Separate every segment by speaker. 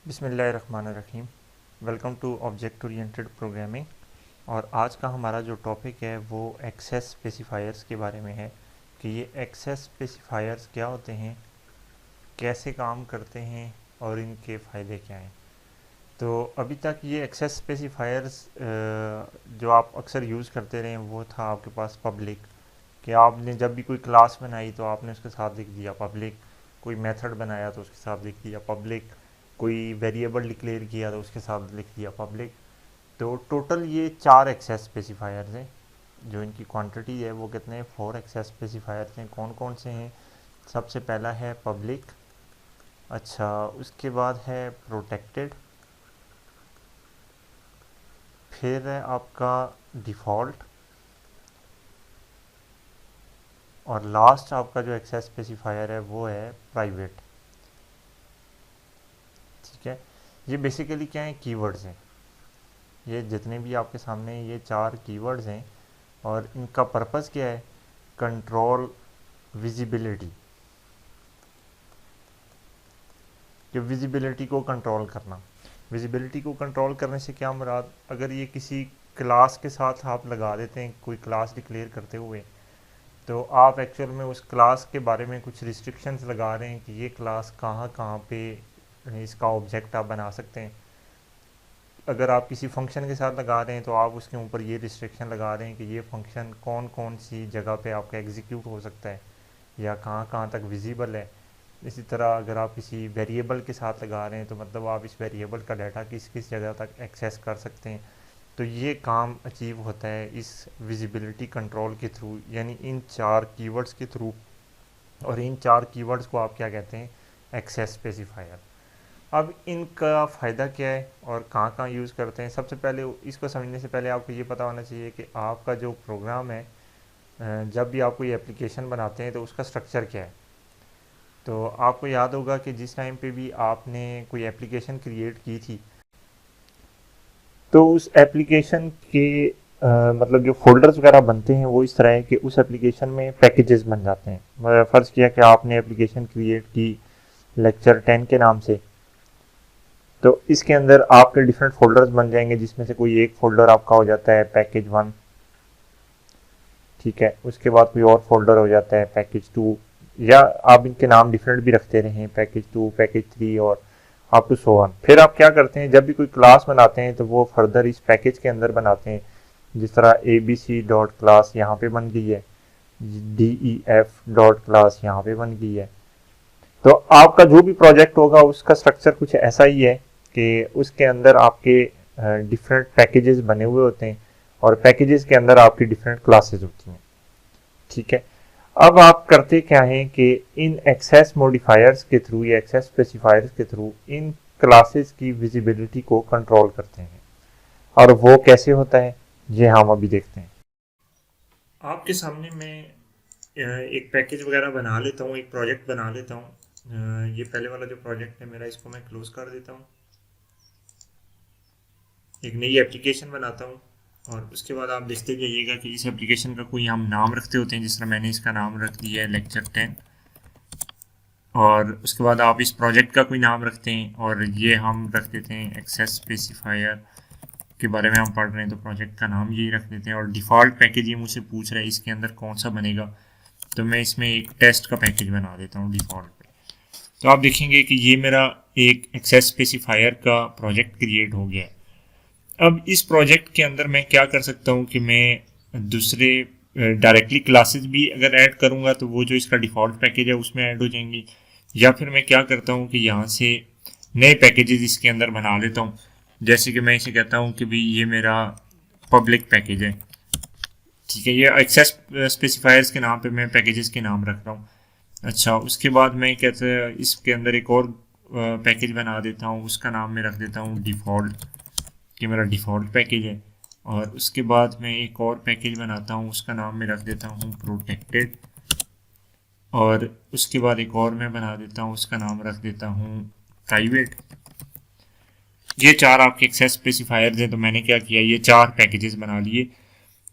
Speaker 1: बिस्मिल्लाहिर्रहमानिर्रहीम। Welcome to object oriented programming. और आज का हमारा जो टॉपिक है वो एक्सेस स्पेसिफायर्स के बारे में है कि ये एक्सेस स्पेसिफायर्स क्या होते हैं, कैसे काम करते हैं और इनके फ़ायदे क्या हैं। तो अभी तक ये एक्सेस स्पेसिफायर्स जो आप अक्सर यूज़ करते रहे वो था आपके पास पब्लिक, कि आपने जब भी कोई क्लास बनाई तो आपने उसके साथ लिख दिया पब्लिक, कोई मेथड बनाया तो उसके साथ लिख दिया पब्लिक, कोई वेरिएबल डिक्लेयर किया तो उसके साथ लिख दिया पब्लिक। तो टोटल ये 4 एक्सेस स्पेसिफायर्स हैं। जो इनकी क्वांटिटी है वो कितने 4 एक्सेस स्पेसिफायर्स हैं। कौन कौन से हैं? सबसे पहला है पब्लिक, अच्छा उसके बाद है प्रोटेक्टेड, फिर है आपका डिफ़ॉल्ट, और लास्ट आपका जो एक्सेस स्पेसिफायर है वो है प्राइवेट। ठीक है, ये बेसिकली क्या है, कीवर्ड्स हैं। ये जितने भी आपके सामने ये 4 कीवर्ड्स हैं और इनका पर्पस क्या है, कंट्रोल विजिबिलिटी, कि विजिबिलिटी को कंट्रोल करना। विजिबिलिटी को कंट्रोल करने से क्या मुराद, अगर ये किसी क्लास के साथ आप लगा देते हैं कोई क्लास डिक्लेयर करते हुए, तो आप एक्चुअल में उस क्लास के बारे में कुछ रिस्ट्रिक्शंस लगा रहे हैं कि ये क्लास कहाँ कहाँ पे इसका ऑब्जेक्ट आप बना सकते हैं। अगर आप किसी फंक्शन के साथ लगा रहे हैं तो आप उसके ऊपर ये रिस्ट्रिक्शन लगा रहे हैं कि ये फंक्शन कौन कौन सी जगह पे आपका एग्जीक्यूट हो सकता है या कहाँ कहाँ तक विजिबल है। इसी तरह अगर आप किसी वेरिएबल के साथ लगा रहे हैं तो मतलब आप इस वेरिएबल का डाटा किस किस जगह तक एक्सेस कर सकते हैं। तो ये काम अचीव होता है इस विजिबिलिटी कंट्रोल के थ्रू, यानी इन 4 कीवर्ड्स के थ्रू। और इन 4 कीवर्ड्स को आप क्या कहते हैं, एक्सेस स्पेसिफायर। अब इनका फ़ायदा क्या है और कहाँ कहाँ यूज़ करते हैं। सबसे पहले इसको समझने से पहले आपको ये पता होना चाहिए कि आपका जो प्रोग्राम है, जब भी आप कोई एप्लीकेशन बनाते हैं तो उसका स्ट्रक्चर क्या है। तो आपको याद होगा कि जिस टाइम पे भी आपने कोई एप्लीकेशन क्रिएट की थी तो उस एप्लीकेशन के मतलब जो फ़ोल्डर्स वगैरह बनते हैं वो इस तरह है कि उस एप्लीकेशन में पैकेजेस बन जाते हैं। फ़र्ज़ किया कि आपने एप्लीकेशन क्रिएट की लेक्चर 10 के नाम से, तो इसके अंदर आपके डिफरेंट फ़ोल्डर्स बन जाएंगे जिसमें से कोई एक फ़ोल्डर आपका हो जाता है पैकेज 1। ठीक है, उसके बाद कोई और फोल्डर हो जाता है पैकेज 2, या आप इनके नाम डिफरेंट भी रखते रहें, पैकेज 2, पैकेज 3 और अप टू सो ऑन। फिर आप क्या करते हैं, जब भी कोई क्लास बनाते हैं तो वो फर्दर इस पैकेज के अंदर बनाते हैं। जिस तरह ABC डॉट क्लास यहाँ पे बन गई है, DEF डॉट क्लास यहाँ पे बन गई है। तो आपका जो भी प्रोजेक्ट होगा उसका स्ट्रक्चर कुछ ऐसा ही है कि उसके अंदर आपके डिफरेंट पैकेजेस बने हुए होते हैं और पैकेजेस के अंदर आपकी डिफरेंट क्लासेस होती हैं। ठीक है, अब आप करते क्या हैं कि इन एक्सेस मॉडिफायर्स के थ्रू या एक्सेस स्पेसिफायर्स के थ्रू इन क्लासेस की विजिबिलिटी को कंट्रोल करते हैं। और वो कैसे होता है ये हम अभी देखते हैं। आपके सामने मैं एक पैकेज वगैरह बना लेता हूँ, एक प्रोजेक्ट बना लेता हूँ। ये पहले वाला जो प्रोजेक्ट है मेरा, इसको मैं क्लोज कर देता हूँ, एक नई एप्लीकेशन बनाता हूँ। और उसके बाद आप देखते जाइएगा कि इस एप्लीकेशन का कोई हम नाम रखते होते हैं, जिस तरह मैंने इसका नाम रख दिया है लेक्चर 10। और उसके बाद आप इस प्रोजेक्ट का कोई नाम रखते हैं और ये हम रख देते हैं एक्सेस स्पेसिफायर के बारे में हम पढ़ रहे हैं तो प्रोजेक्ट का नाम यही रख देते हैं। और डिफ़ॉल्ट पैकेज ये मुझसे पूछ रहा है इसके अंदर कौन सा बनेगा, तो मैं इसमें एक टेस्ट का पैकेज बना देता हूँ डिफ़ॉल्ट पे। तो आप देखेंगे कि ये मेरा एक एक्सेस स्पेसिफायर का प्रोजेक्ट क्रिएट हो गया है। अब इस प्रोजेक्ट के अंदर मैं क्या कर सकता हूँ कि मैं दूसरे डायरेक्टली क्लासेस भी अगर ऐड करूँगा तो वो जो इसका डिफ़ॉल्ट पैकेज है उसमें ऐड हो जाएंगी, या फिर मैं क्या करता हूँ कि यहाँ से नए पैकेजेस इसके अंदर बना लेता हूँ। जैसे कि मैं इसे कहता हूँ कि भाई ये मेरा पब्लिक पैकेज है। ठीक है, ये एक्सेस स्पेसिफायर्स के नाम पे मैं पैकेजेस के नाम रख रहा हूँ। अच्छा, उसके बाद मैं कहते हैं इसके अंदर एक और पैकेज बना देता हूँ, उसका नाम मैं रख देता हूँ डिफ़ॉल्ट, कि मेरा डिफ़ॉल्ट पैकेज है। और उसके बाद मैं एक और पैकेज बनाता हूँ, उसका नाम मैं रख देता हूँ प्रोटेक्टेड। और उसके बाद एक और मैं बना देता हूँ, उसका नाम रख देता हूँ प्राइवेट। ये 4 आपके एक्सेस स्पेसिफायर्स हैं। तो मैंने क्या किया, ये 4 पैकेजेस बना लिए।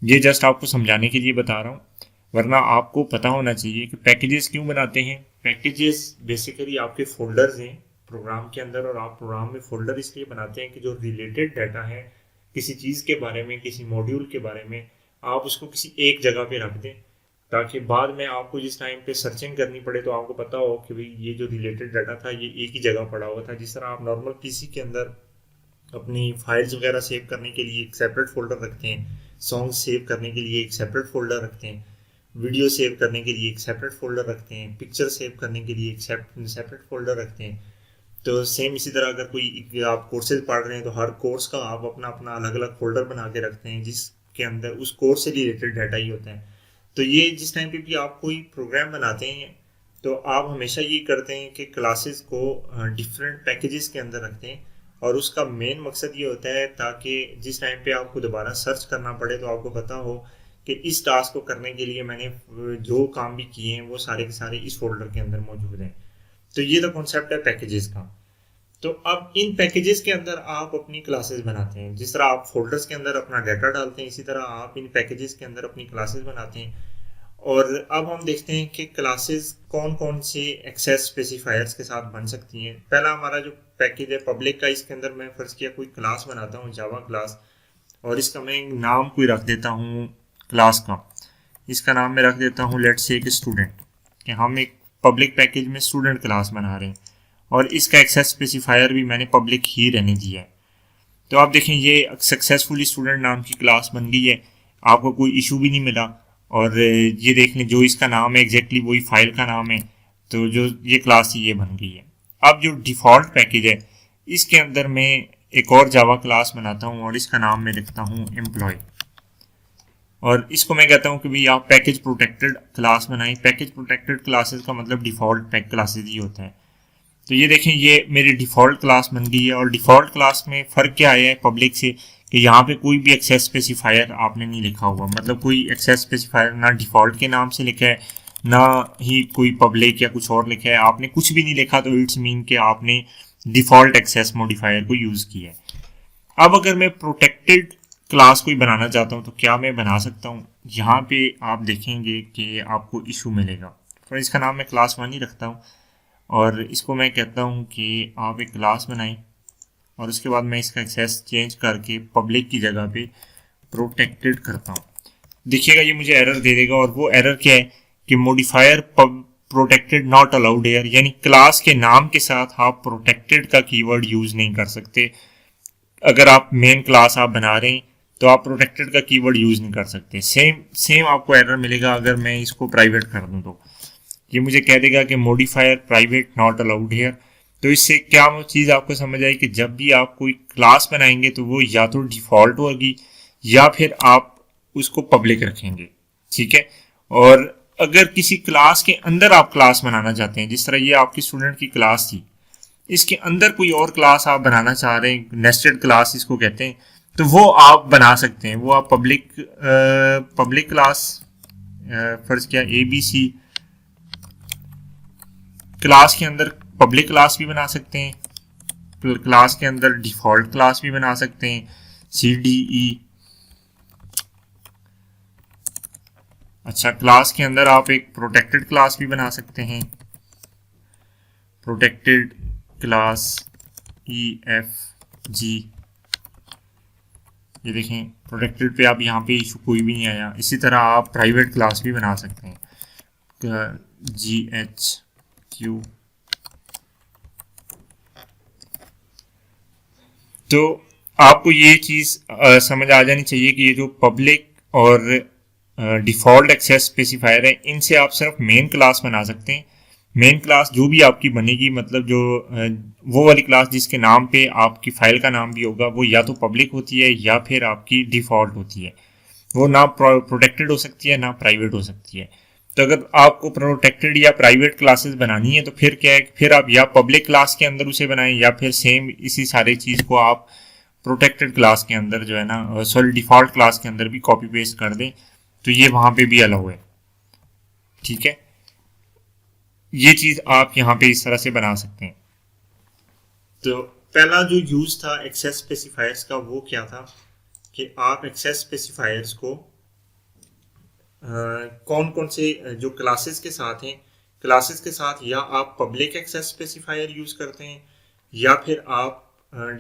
Speaker 1: ये जस्ट आपको समझाने के लिए बता रहा हूँ, वरना आपको पता होना चाहिए कि पैकेजेस क्यों बनाते हैं। पैकेजेस बेसिकली आपके फोल्डर्स हैं प्रोग्राम के अंदर, और आप प्रोग्राम में फोल्डर इसलिए बनाते हैं कि जो रिलेटेड डाटा है किसी चीज़ के बारे में, किसी मॉड्यूल के बारे में, आप उसको किसी एक जगह पे रख दें, ताकि बाद में आपको जिस टाइम पे सर्चिंग करनी पड़े तो आपको पता हो कि भाई ये जो रिलेटेड डाटा था ये एक ही जगह पड़ा हुआ था। जिस तरह आप नॉर्मल पीसी के अंदर अपनी फाइल्स वगैरह सेव करने के लिए एक सेपरेट फोल्डर रखते हैं, सॉन्ग सेव करने के लिए एक सेपरेट फोल्डर रखते हैं, वीडियो सेव करने के लिए एक सेपरेट फोल्डर रखते हैं, पिक्चर सेव करने के लिए एक सेपरेट फोल्डर रखते हैं। तो सेम इसी तरह अगर कोई आप कोर्सेज पढ़ रहे हैं तो हर कोर्स का आप अपना अपना अलग अलग फोल्डर बना के रखते हैं जिसके अंदर उस कोर्स से रिलेटेड डाटा ही होता है। तो ये जिस टाइम पे भी आप कोई प्रोग्राम बनाते हैं तो आप हमेशा ये करते हैं कि क्लासेस को डिफरेंट पैकेजेस के अंदर रखते हैं, और उसका मेन मकसद ये होता है ताकि जिस टाइम पे आपको दोबारा सर्च करना पड़े तो आपको पता हो कि इस टास्क को करने के लिए मैंने जो काम भी किए हैं वो सारे के सारे इस फोल्डर के अंदर मौजूद हैं। तो ये तो कॉन्सेप्ट है पैकेजेस का। तो अब इन पैकेजेस के अंदर आप अपनी क्लासेस बनाते हैं। जिस तरह आप फोल्डर्स के अंदर अपना डाटा डालते हैं, इसी तरह आप इन पैकेजेस के अंदर अपनी क्लासेस बनाते हैं। और अब हम देखते हैं कि क्लासेस कौन कौन से एक्सेस स्पेसिफायर्स के साथ बन सकती हैं। पहला हमारा जो पैकेज है पब्लिक का, इसके अंदर मैं फर्ज किया कोई क्लास बनाता हूँ, जावा क्लास, और इसका मैं नाम कोई रख देता हूँ क्लास का। इसका नाम मैं रख देता हूँ लेट्स से स्टूडेंट, कि हम एक पब्लिक पैकेज में स्टूडेंट क्लास बना रहे हैं, और इसका एक्सेस स्पेसिफायर भी मैंने पब्लिक ही रहने दिया है। तो आप देखें ये सक्सेसफुली स्टूडेंट नाम की क्लास बन गई है, आपको कोई इशू भी नहीं मिला। और ये देख लें जो इसका नाम है एग्जैक्टली वही फाइल का नाम है, तो जो ये क्लास ये बन गई है। अब जो डिफ़ॉल्ट पैकेज है इसके अंदर मैं एक और जावा क्लास बनाता हूँ और इसका नाम मैं लिखता हूँ एम्प्लॉय, और इसको मैं कहता हूँ कि भाई आप पैकेज प्रोटेक्टेड क्लास बनाएं। पैकेज प्रोटेक्टेड क्लासेस का मतलब डिफ़ॉल्ट पैक क्लासेस ही होता है। तो ये देखें ये मेरी डिफ़ॉल्ट क्लास बन गई है, और डिफ़ॉल्ट क्लास में फ़र्क क्या आया है पब्लिक से कि यहाँ पे कोई भी एक्सेस स्पेसिफायर आपने नहीं लिखा हुआ, मतलब कोई एक्सेस स्पेसिफायर ना डिफ़ॉल्ट के नाम से लिखा है ना ही कोई पब्लिक या कुछ और लिखा है, आपने कुछ भी नहीं लिखा। तो इट्स मीन कि आपने डिफ़ॉल्ट एक्सेस मॉडिफायर को यूज़ किया है। अब अगर मैं प्रोटेक्टेड क्लास कोई बनाना चाहता हूँ तो क्या मैं बना सकता हूँ। यहाँ पे आप देखेंगे कि आपको इशू मिलेगा। तो इसका नाम मैं क्लास 1 ही रखता हूँ, और इसको मैं कहता हूँ कि आप एक क्लास बनाएं, और उसके बाद मैं इसका एक्सेस चेंज करके पब्लिक की जगह पे प्रोटेक्टेड करता हूँ। देखिएगा ये मुझे एरर दे देगा, और वो एरर क्या है कि modifier protected not allowed here, यानी क्लास के नाम के साथ आप प्रोटेक्टेड का कीवर्ड यूज़ नहीं कर सकते। अगर आप मेन क्लास आप बना रहे हैं तो आप प्रोटेक्टेड का कीवर्ड यूज़ नहीं कर सकते। सेम आपको एरर मिलेगा अगर मैं इसको प्राइवेट कर दूँ तो ये मुझे कह देगा कि modifier private not allowed here. तो इससे क्या वो चीज़ आपको समझ आई कि जब भी आप कोई क्लास बनाएंगे तो वो या तो डिफ़ॉल्ट होगी या फिर आप उसको पब्लिक रखेंगे, ठीक है। और अगर किसी क्लास के अंदर आप क्लास बनाना चाहते हैं, जिस तरह ये आपकी स्टूडेंट की क्लास थी, इसके अंदर कोई और क्लास आप बनाना चाह रहे हैं, नेस्टेड क्लास इसको कहते हैं, तो वो आप बना सकते हैं। वो आप पब्लिक क्लास फर्ज किया ABC क्लास के अंदर पब्लिक क्लास भी बना सकते हैं, क्लास के अंदर डिफ़ॉल्ट क्लास भी बना सकते हैं, CDE। अच्छा, क्लास के अंदर आप एक प्रोटेक्टेड क्लास भी बना सकते हैं, प्रोटेक्टेड क्लास EFG। ये देखें प्रोटेक्टेड पे आप यहाँ पे इशू कोई भी नहीं आया। इसी तरह आप प्राइवेट क्लास भी बना सकते हैं, GHQ। तो आपको ये चीज़ समझ आ जानी चाहिए कि ये जो पब्लिक और डिफ़ॉल्ट एक्सेस स्पेसिफायर है, इनसे आप सिर्फ मेन क्लास बना सकते हैं। मेन क्लास जो भी आपकी बनेगी, मतलब जो वो वाली क्लास जिसके नाम पे आपकी फाइल का नाम भी होगा, वो या तो पब्लिक होती है या फिर आपकी डिफ़ॉल्ट होती है। वो ना प्रोटेक्टेड हो सकती है ना प्राइवेट हो सकती है। तो अगर आपको प्रोटेक्टेड या प्राइवेट क्लासेस बनानी है तो फिर क्या है, फिर आप या पब्लिक क्लास के अंदर उसे बनाएं या फिर सेम इसी सारी चीज़ को आप प्रोटेक्टेड क्लास के अंदर जो है ना, सॉरी डिफ़ॉल्ट क्लास के अंदर भी कॉपी पेस्ट कर दें, तो ये वहाँ पे भी अलाउ है, ठीक है। ये चीज़ आप यहाँ पे इस तरह से बना सकते हैं। तो पहला जो यूज़ था एक्सेस स्पेसिफायर्स का वो क्या था कि आप एक्सेस स्पेसिफायर्स को कौन कौन से जो क्लासेस के साथ हैं, क्लासेस के साथ या आप पब्लिक एक्सेस स्पेसिफायर यूज़ करते हैं या फिर आप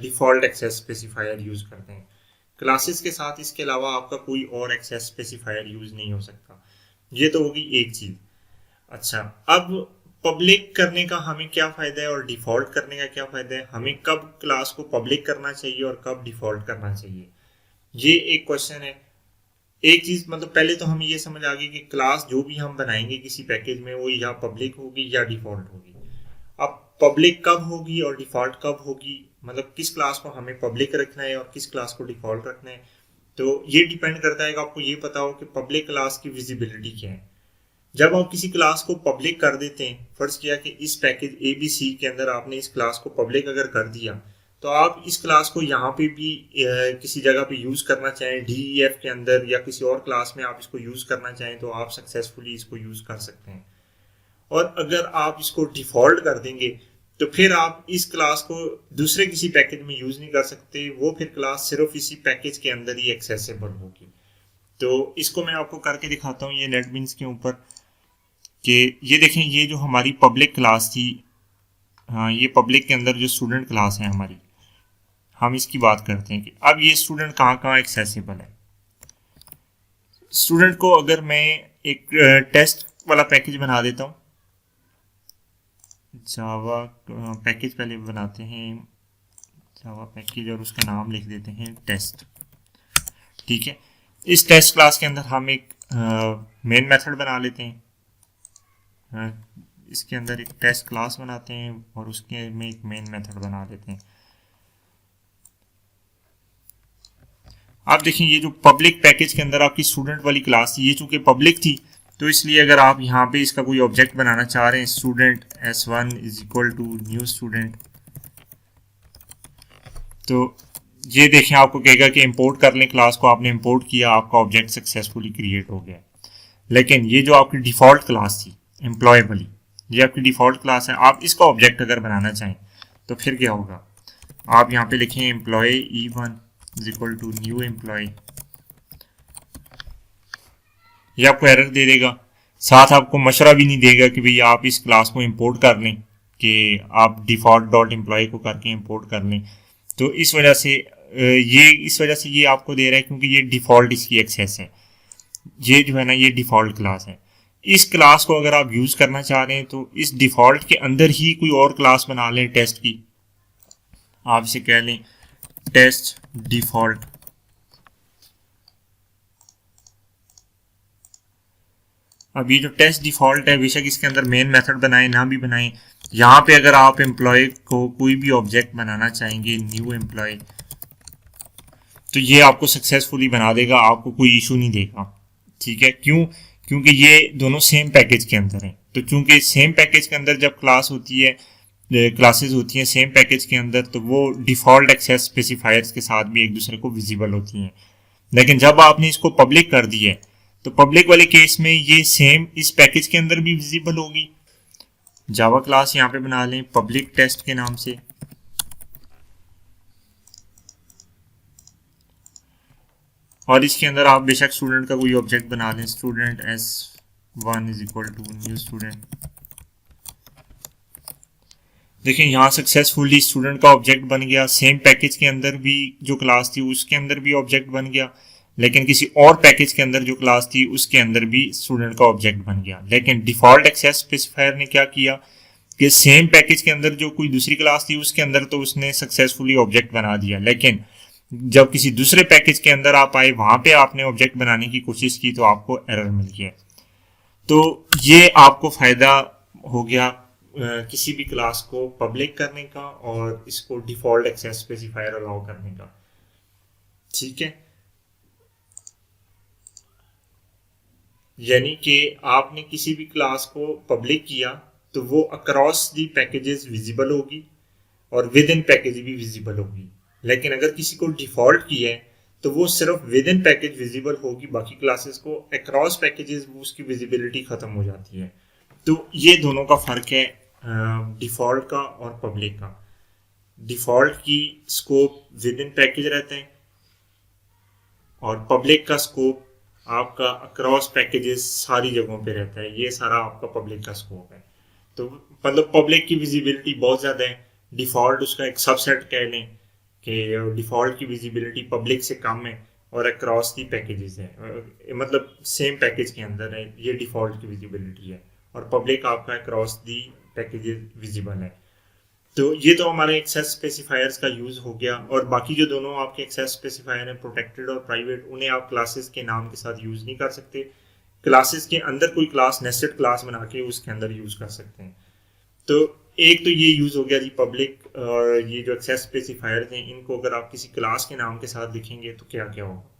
Speaker 1: डिफ़ॉल्ट एक्सेस स्पेसिफायर यूज़ करते हैं। क्लासेस के साथ इसके अलावा आपका कोई और एक्सेस स्पेसिफायर यूज़ नहीं हो सकता। ये तो होगी एक चीज़। अच्छा, अब पब्लिक करने का हमें क्या फ़ायदा है और डिफ़ॉल्ट करने का क्या फ़ायदा है? हमें कब क्लास को पब्लिक करना चाहिए और कब डिफ़ॉल्ट करना चाहिए, ये एक क्वेश्चन है। एक चीज़ मतलब पहले तो हमें ये समझ आ गई कि क्लास जो भी हम बनाएंगे किसी पैकेज में वो या पब्लिक होगी या डिफ़ॉल्ट होगी। अब पब्लिक कब होगी और डिफ़ॉल्ट कब होगी, मतलब किस क्लास को हमें पब्लिक रखना है और किस क्लास को डिफ़ॉल्ट रखना है, तो ये डिपेंड करता है कि आपको ये पता हो कि पब्लिक क्लास की विजिबिलिटी क्या है। जब आप किसी क्लास को पब्लिक कर देते हैं, फर्ज किया कि इस पैकेज ABC के अंदर आपने इस क्लास को पब्लिक अगर कर दिया, तो आप इस क्लास को यहाँ पे भी किसी जगह पे यूज़ करना चाहें, DEF के अंदर या किसी और क्लास में आप इसको यूज़ करना चाहें तो आप सक्सेसफुली इसको यूज़ कर सकते हैं। और अगर आप इसको डिफ़ॉल्ट कर देंगे तो फिर आप इस क्लास को दूसरे किसी पैकेज में यूज़ नहीं कर सकते, वो फिर क्लास सिर्फ इसी पैकेज के अंदर ही एक्सेसिबल होगी। तो इसको मैं आपको करके दिखाता हूँ ये नेटबीन्स के ऊपर कि ये देखें, ये जो हमारी पब्लिक क्लास थी, हाँ ये पब्लिक के अंदर जो स्टूडेंट क्लास है हमारी, हम इसकी बात करते हैं कि अब ये स्टूडेंट कहाँ कहाँ एक्सेसिबल है। स्टूडेंट को अगर मैं एक टेस्ट वाला पैकेज बना देता हूँ, जावा पैकेज पहले बनाते हैं, जावा पैकेज, और उसका नाम लिख देते हैं टेस्ट। ठीक है, इस टेस्ट क्लास के अंदर हम एक मेन मेथड बना लेते हैं। इसके अंदर एक टेस्ट क्लास बनाते हैं और उसके में एक मेन मेथड बना देते हैं। आप देखें, ये जो पब्लिक पैकेज के अंदर आपकी स्टूडेंट वाली क्लास थी, ये चूंकि पब्लिक थी तो इसलिए अगर आप यहाँ पे इसका कोई ऑब्जेक्ट बनाना चाह रहे हैं, student S1 is equal to new student, तो ये देखें आपको कहेगा कि इंपोर्ट कर लें क्लास को। आपने इंपोर्ट किया, आपका ऑब्जेक्ट सक्सेसफुली क्रिएट हो गया। लेकिन ये जो आपकी डिफ़ॉल्ट क्लास थी एम्प्लॉयबली, ये आपकी डिफ़ॉल्ट क्लास है, आप इसका ऑब्जेक्ट अगर बनाना चाहें तो फिर क्या होगा, आप यहाँ पे लिखें employee E1 is equal to new employee, ये आपको एरर दे देगा। साथ आपको मशवरा भी नहीं देगा कि भाई आप इस क्लास को इंपोर्ट कर लें, कि आप डिफ़ॉल्ट डॉट एम्प्लॉय को करके इंपोर्ट कर लें। तो इस वजह से ये आपको दे रहा है क्योंकि ये डिफ़ॉल्ट इसकी एक्सेस है। ये जो है ना, ये डिफ़ॉल्ट क्लास है। इस क्लास को अगर आप यूज़ करना चाह रहे हैं तो इस डिफ़ॉल्ट के अंदर ही कोई और क्लास बना लें टेस्ट की। आप इसे कह लें टेस्ट डिफ़ॉल्ट। अब ये जो टेस्ट डिफ़ॉल्ट है, बेशक इसके अंदर मेन मेथड बनाए ना भी बनाए, यहाँ पे अगर आप एम्प्लॉय को कोई भी ऑब्जेक्ट बनाना चाहेंगे न्यू एम्प्लॉय, तो ये आपको सक्सेसफुली बना देगा, आपको कोई इशू नहीं देगा। ठीक है, क्यों? क्योंकि ये दोनों सेम पैकेज के अंदर हैं। तो चूंकि सेम पैकेज के अंदर जब क्लास होती है, क्लासेस होती हैं सेम पैकेज के अंदर, तो वो डिफ़ॉल्ट एक्सेस स्पेसिफायर्स के साथ भी एक दूसरे को विजिबल होती हैं। लेकिन जब आपने इसको पब्लिक कर दिया है तो पब्लिक वाले केस में ये सेम इस पैकेज के अंदर भी विजिबल होगी। जावा क्लास यहाँ पे बना लें पब्लिक टेस्ट के नाम से, और इसके अंदर आप बेशक स्टूडेंट का कोई ऑब्जेक्ट बना लें, student S1 is equal to new student. देखिए यहाँ सक्सेसफुली स्टूडेंट का ऑब्जेक्ट बन गया, सेम पैकेज के अंदर भी जो क्लास थी उसके अंदर भी ऑब्जेक्ट बन गया, लेकिन किसी और पैकेज के अंदर जो क्लास थी उसके अंदर भी स्टूडेंट का ऑब्जेक्ट बन गया। लेकिन डिफ़ॉल्ट एक्सेस स्पेसिफायर ने क्या किया कि सेम पैकेज के अंदर जो कोई दूसरी क्लास थी उसके अंदर तो उसने सक्सेसफुली ऑब्जेक्ट बना दिया, लेकिन जब किसी दूसरे पैकेज के अंदर आप आए, वहां पे आपने ऑब्जेक्ट बनाने की कोशिश की तो आपको एरर मिल गया। तो ये आपको फ़ायदा हो गया किसी भी क्लास को पब्लिक करने का और इसको डिफ़ॉल्ट एक्सेस स्पेसिफायर अलाउ करने का। ठीक है, यानी कि आपने किसी भी क्लास को पब्लिक किया तो वो अक्रॉस दी पैकेजेस विजिबल होगी और विद इन पैकेज भी विजिबल होगी। लेकिन अगर किसी को डिफ़ॉल्ट किया है तो वो सिर्फ विद इन पैकेज विजिबल होगी, बाकी क्लासेस को अक्रॉस पैकेजेस वो उसकी विजिबिलिटी ख़त्म हो जाती है। तो ये दोनों का फ़र्क है डिफ़ॉल्ट का और पब्लिक का। डिफ़ॉल्ट की स्कोप विद इन पैकेज रहते हैं और पब्लिक का स्कोप आपका अक्रॉस पैकेजेस सारी जगहों पे रहता है। ये सारा आपका पब्लिक का स्कोप है। तो मतलब पब्लिक की विजिबिलिटी बहुत ज़्यादा है, डिफ़ॉल्ट उसका एक सबसेट कह लें कि डिफ़ॉल्ट की विजिबिलिटी पब्लिक से कम है और अक्रॉस दी पैकेजेस है, मतलब सेम पैकेज के अंदर है, ये डिफ़ॉल्ट की विजिबिलिटी है और पब्लिक आपका अक्रॉस दी पैकेजेस विजिबल है। तो ये तो हमारे एक्सेस स्पेसिफायर्स का यूज़ हो गया। और बाकी जो दोनों आपके एक्सेस स्पेसिफायर हैं, प्रोटेक्टेड और प्राइवेट, उन्हें आप क्लासेस के नाम के साथ यूज़ नहीं कर सकते। क्लासेस के अंदर कोई क्लास नेस्टेड क्लास बना के उसके अंदर यूज़ कर सकते हैं। तो एक तो ये यूज़ हो गया जी पब्लिक, और ये जो एक्सेस स्पेसिफायर्स हैं इनको अगर आप किसी क्लास के नाम के साथ लिखेंगे तो क्या क्या होगा।